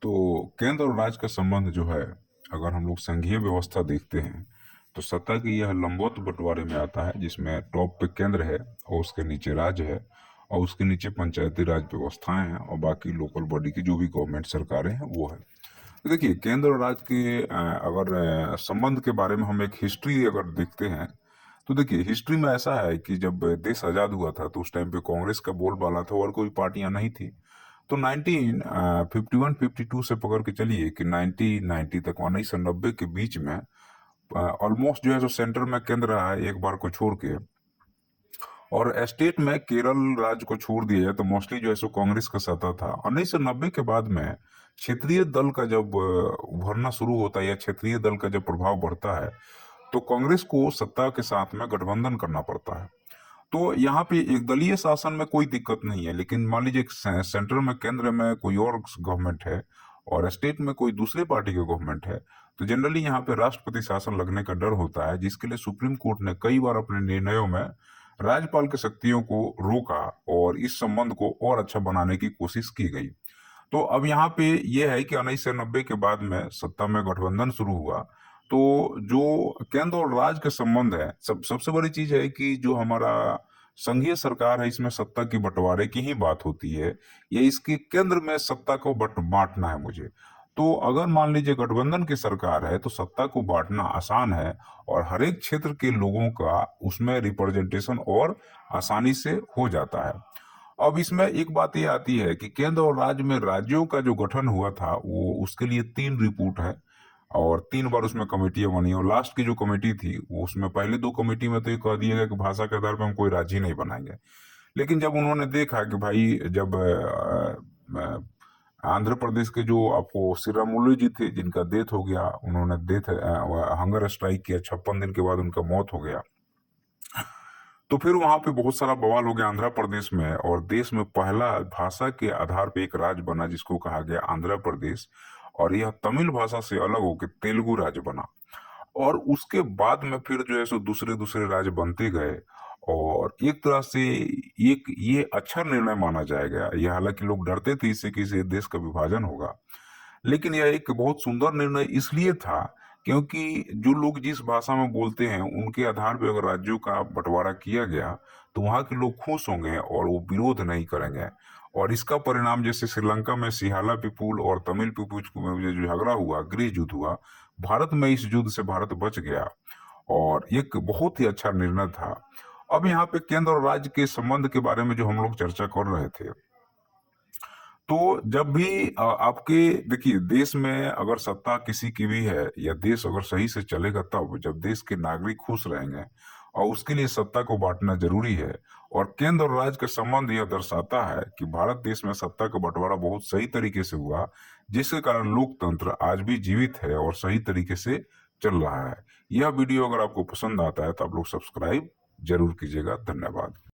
तो केंद्र और राज्य का संबंध जो है, अगर हम लोग संघीय व्यवस्था देखते हैं तो सत्ता की यह लंबवत बंटवारे में आता है, जिसमें टॉप पे केंद्र है और उसके नीचे राज्य है और उसके नीचे पंचायती राज व्यवस्थाएं हैं और बाकी लोकल बॉडी की जो भी गवर्नमेंट सरकारें हैं वो है। तो देखिए, केंद्र और राज्य के अगर संबंध के बारे में हम एक हिस्ट्री अगर देखते हैं तो देखिए, हिस्ट्री में ऐसा है कि जब देश आज़ाद हुआ था तो उस टाइम पे कांग्रेस का बोलबाला था और कोई पार्टियां नहीं थी। तो 1951-52 से पकड़ के चलिए कि 1990 तक, 1990 के बीच में ऑलमोस्ट जो है सो सेंटर में केंद्र रहा है एक बार को छोड़ के। और स्टेट में केरल राज्य को छोड़ दिया जाए तो मोस्टली जो है सो कांग्रेस का सत्ता था। 1990 के बाद में क्षेत्रीय दल का जब उभरना शुरू होता है या क्षेत्रीय दल का जब प्रभाव बढ़ता है तो कांग्रेस को सत्ता के साथ में गठबंधन करना पड़ता है। तो यहाँ पे एक दलीय शासन में कोई दिक्कत नहीं है, लेकिन मान लीजिए सेंटर में, केंद्र में कोई और गवर्नमेंट है और स्टेट में कोई दूसरे पार्टी की गवर्नमेंट है, तो जनरली यहाँ पे राष्ट्रपति शासन लगने का डर होता है, जिसके लिए सुप्रीम कोर्ट ने कई बार अपने निर्णयों में राज्यपाल की शक्तियों को रोका और इस संबंध को और अच्छा बनाने की कोशिश की गई। तो अब यहाँ पे ये है कि 1990 के बाद में सत्ता में गठबंधन शुरू हुआ। तो जो केंद्र और राज्य के संबंध है, सबसे बड़ी चीज है कि जो हमारा संघीय सरकार है इसमें सत्ता की बंटवारे की ही बात होती है, या इसके केंद्र में सत्ता को बट बांटना है मुझे। तो अगर मान लीजिए गठबंधन की सरकार है तो सत्ता को बांटना आसान है और हर एक क्षेत्र के लोगों का उसमें रिप्रेजेंटेशन और आसानी से हो जाता है। अब इसमें एक बात ये आती है कि केंद्र और राज्य में राज्यों का जो गठन हुआ था वो उसके लिए 3 रिपोर्ट है और 3 बार उसमें कमेटियां बनी, और लास्ट की जो कमेटी थी वो, उसमें पहले 2 कमेटी में तो ये कह दिया गया कि भाषा के आधार पर हम कोई राज्य ही नहीं बनाएंगे। लेकिन जब उन्होंने देखा कि भाई, जब आंध्र प्रदेश के जो आपको श्रीरामुलु जी थे जिनका डेथ हो गया, उन्होंने डेथ हंगर स्ट्राइक किया, 56 दिन के बाद उनका मौत हो गया। तो फिर वहां पे बहुत सारा बवाल हो गया आंध्र प्रदेश में, और देश में पहला भाषा के आधार पे एक राज्य बना जिसको कहा गया आंध्र प्रदेश, और यह तमिल भाषा से अलग होकर तेलुगु राज्य बना। और उसके बाद में फिर जो है सो दूसरे दूसरे राज्य बनते गए, और एक तरह से एक ये अच्छा निर्णय माना जाएगा। यह हालांकि लोग डरते थे इससे कि इसे देश का विभाजन होगा, लेकिन यह एक बहुत सुंदर निर्णय इसलिए था क्योंकि जो लोग जिस भाषा में बोलते हैं उनके आधार पर अगर राज्यों का बंटवारा किया गया तो वहाँ के लोग खुश होंगे और वो विरोध नहीं करेंगे। और इसका परिणाम, जैसे श्रीलंका में सिहाला पीपुल और तमिल पीपुल में जो झगड़ा हुआ, गृह युद्ध हुआ, भारत में इस युद्ध से भारत बच गया और एक बहुत ही अच्छा निर्णय था। अब यहाँ पे केंद्र और राज्य के संबंध के बारे में जो हम लोग चर्चा कर रहे थे, तो जब भी आपके, देखिए, देश में अगर सत्ता किसी की भी है या देश अगर सही से चलेगा तब, जब देश के नागरिक खुश रहेंगे, और उसके लिए सत्ता को बांटना जरूरी है। और केंद्र और राज्य का संबंध यह दर्शाता है कि भारत देश में सत्ता का बंटवारा बहुत सही तरीके से हुआ, जिसके कारण लोकतंत्र आज भी जीवित है और सही तरीके से चल रहा है। यह वीडियो अगर आपको पसंद आता है तो आप लोग सब्सक्राइब जरूर कीजिएगा। धन्यवाद।